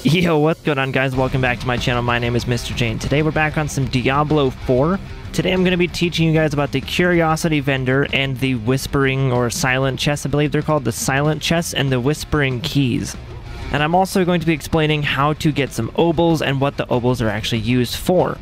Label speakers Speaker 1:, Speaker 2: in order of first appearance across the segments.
Speaker 1: Yo, what's going on, guys? Welcome back to my channel. My name is Mr. J. Today we're back on some Diablo 4. Today I'm going to be teaching you guys about the Curiosity Vendor and the Whispering or Silent Chests. I believe they're called the Silent Chests and the Whispering Keys. And I'm also going to be explaining how to get some obols and what the obols are actually used for.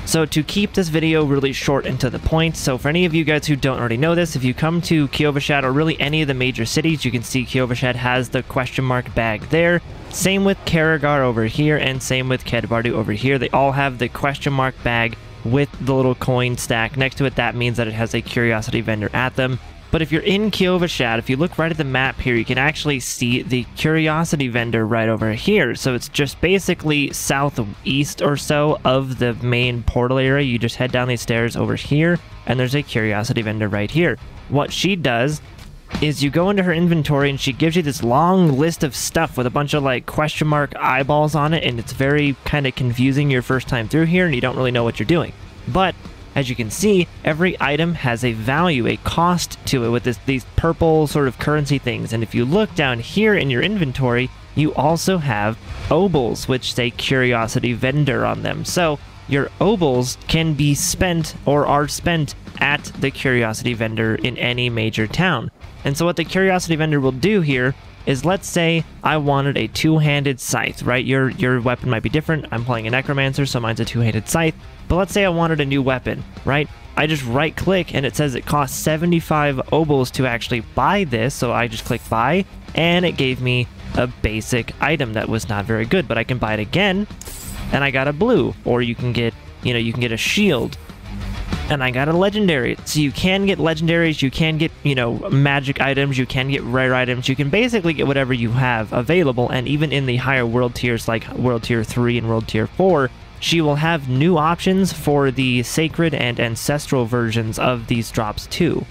Speaker 1: So to keep this video really short and to the point, so for any of you guys who don't already know this, if you come to Kyovashad or really any of the major cities, you can see Kyovashad has the question mark bag there. Same with Karagar over here, and same with Kedbardu over here. They all have the question mark bag with the little coin stack next to it. That means that it has a Curiosity Vendor at them. But if you're in Kyovashad, if you look right at the map here, you can actually see the Curiosity Vendor right over here. So it's just basically southeast or so of the main portal area. You just head down these stairs over here, and there's a Curiosity Vendor right here. What she does is you go into her inventory and she gives you this long list of stuff with a bunch of like question mark eyeballs on it, and it's very kind of confusing your first time through here and you don't really know what you're doing. But as you can see, every item has a value, a cost to it with these purple sort of currency things. And if you look down here in your inventory, you also have obols, which say Curiosity Vendor on them. So your obols can be spent or are spent at the Curiosity Vendor in any major town. And so what the Curiosity Vendor will do here is, let's say I wanted a two-handed scythe, right? Your weapon might be different. I'm playing a Necromancer, so mine's a two-handed scythe. But let's say I wanted a new weapon, right? I just right-click and it says it costs 75 obols to actually buy this, so I just click buy, and it gave me a basic item that was not very good, but I can buy it again, and I got a blue. Or you can get, you can get a shield, and I got a legendary. So you can get legendaries, you can get, magic items, you can get rare items, you can basically get whatever you have available. And even in the higher world tiers like World Tier 3 and World Tier 4, she will have new options for the sacred and ancestral versions of these drops too.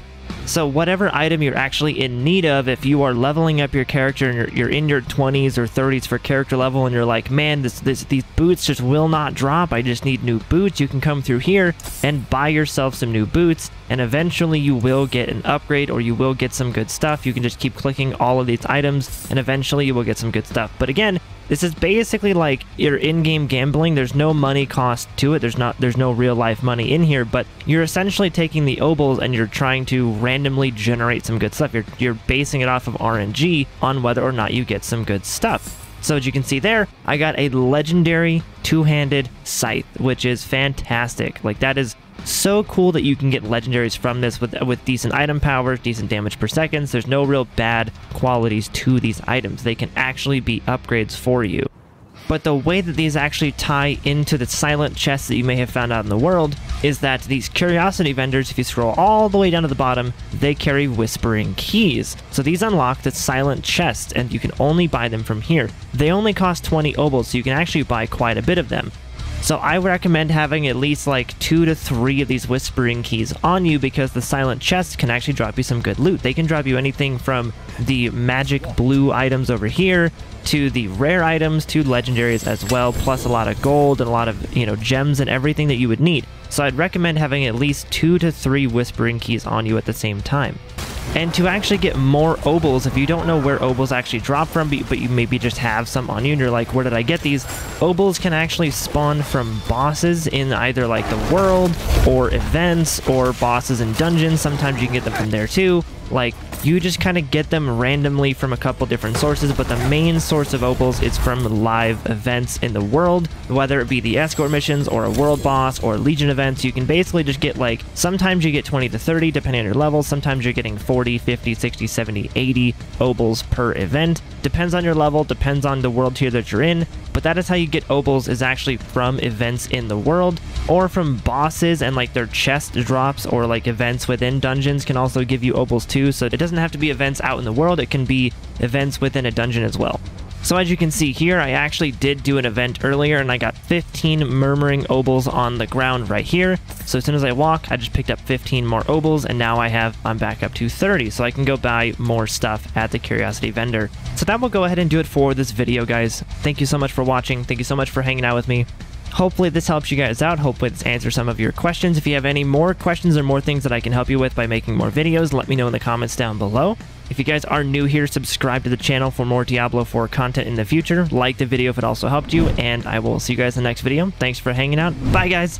Speaker 1: So whatever item you're actually in need of, if you are leveling up your character and you're in your 20s or 30s for character level and you're like, man, these boots just will not drop, I just need new boots, you can come through here and buy yourself some new boots, and eventually you will get an upgrade or you will get some good stuff. You can just keep clicking all of these items and eventually you will get some good stuff. But again, this is basically like your in-game gambling. There's no money cost to it. There's no real-life money in here, but you're essentially taking the obols and you're trying to randomly generate some good stuff. You're basing it off of RNG on whether or not you get some good stuff. So as you can see there, I got a legendary two-handed scythe, which is fantastic. Like, that is so cool that you can get legendaries from this with decent item power, decent damage per second. There's no real bad qualities to these items. They can actually be upgrades for you. But the way that these actually tie into the silent chests that you may have found out in the world is that these Curiosity Vendors, if you scroll all the way down to the bottom, they carry Whispering Keys. So these unlock the silent chests, and you can only buy them from here. They only cost 20 obols, so you can actually buy quite a bit of them. So I recommend having at least like 2 to 3 of these Whispering Keys on you, because the silent chests can actually drop you some good loot. They can drop you anything from the magic blue items over here to the rare items to legendaries as well, plus a lot of gold and a lot of, gems and everything that you would need. So I'd recommend having at least 2 to 3 Whispering Keys on you at the same time. And to actually get more obols, if you don't know where obols actually drop from, but you maybe just have some on you and you're like, where did I get these? Obols can actually spawn from bosses in either like the world or events or bosses in dungeons. Sometimes you can get them from there too. Like, you just kind of get them randomly from a couple different sources, but the main source of obols is from live events in the world, whether it be the escort missions or a world boss or legion events. You can basically just get, like, sometimes you get 20 to 30 depending on your level, sometimes you're getting 40, 50, 60, 70, 80 obols per event. Depends on your level, depends on the world tier that you're in, but that is how you get obols, is actually from events in the world or from bosses, and like their chest drops or like events within dungeons can also give you obols too. So it doesn't have to be events out in the world, it can be events within a dungeon as well. So as you can see here, I actually did do an event earlier and I got 15 Murmuring obols on the ground right here. So as soon as I walk, I just picked up 15 more obols, and now I'm back up to 30, so I can go buy more stuff at the Curiosity Vendor. So that will go ahead and do it for this video, guys. Thank you so much for watching. Thank you so much for hanging out with me. Hopefully this helps you guys out. Hopefully this answers some of your questions. If you have any more questions or more things that I can help you with by making more videos, let me know in the comments down below. If you guys are new here, subscribe to the channel for more Diablo 4 content in the future. Like the video if it also helped you, and I will see you guys in the next video. Thanks for hanging out. Bye, guys!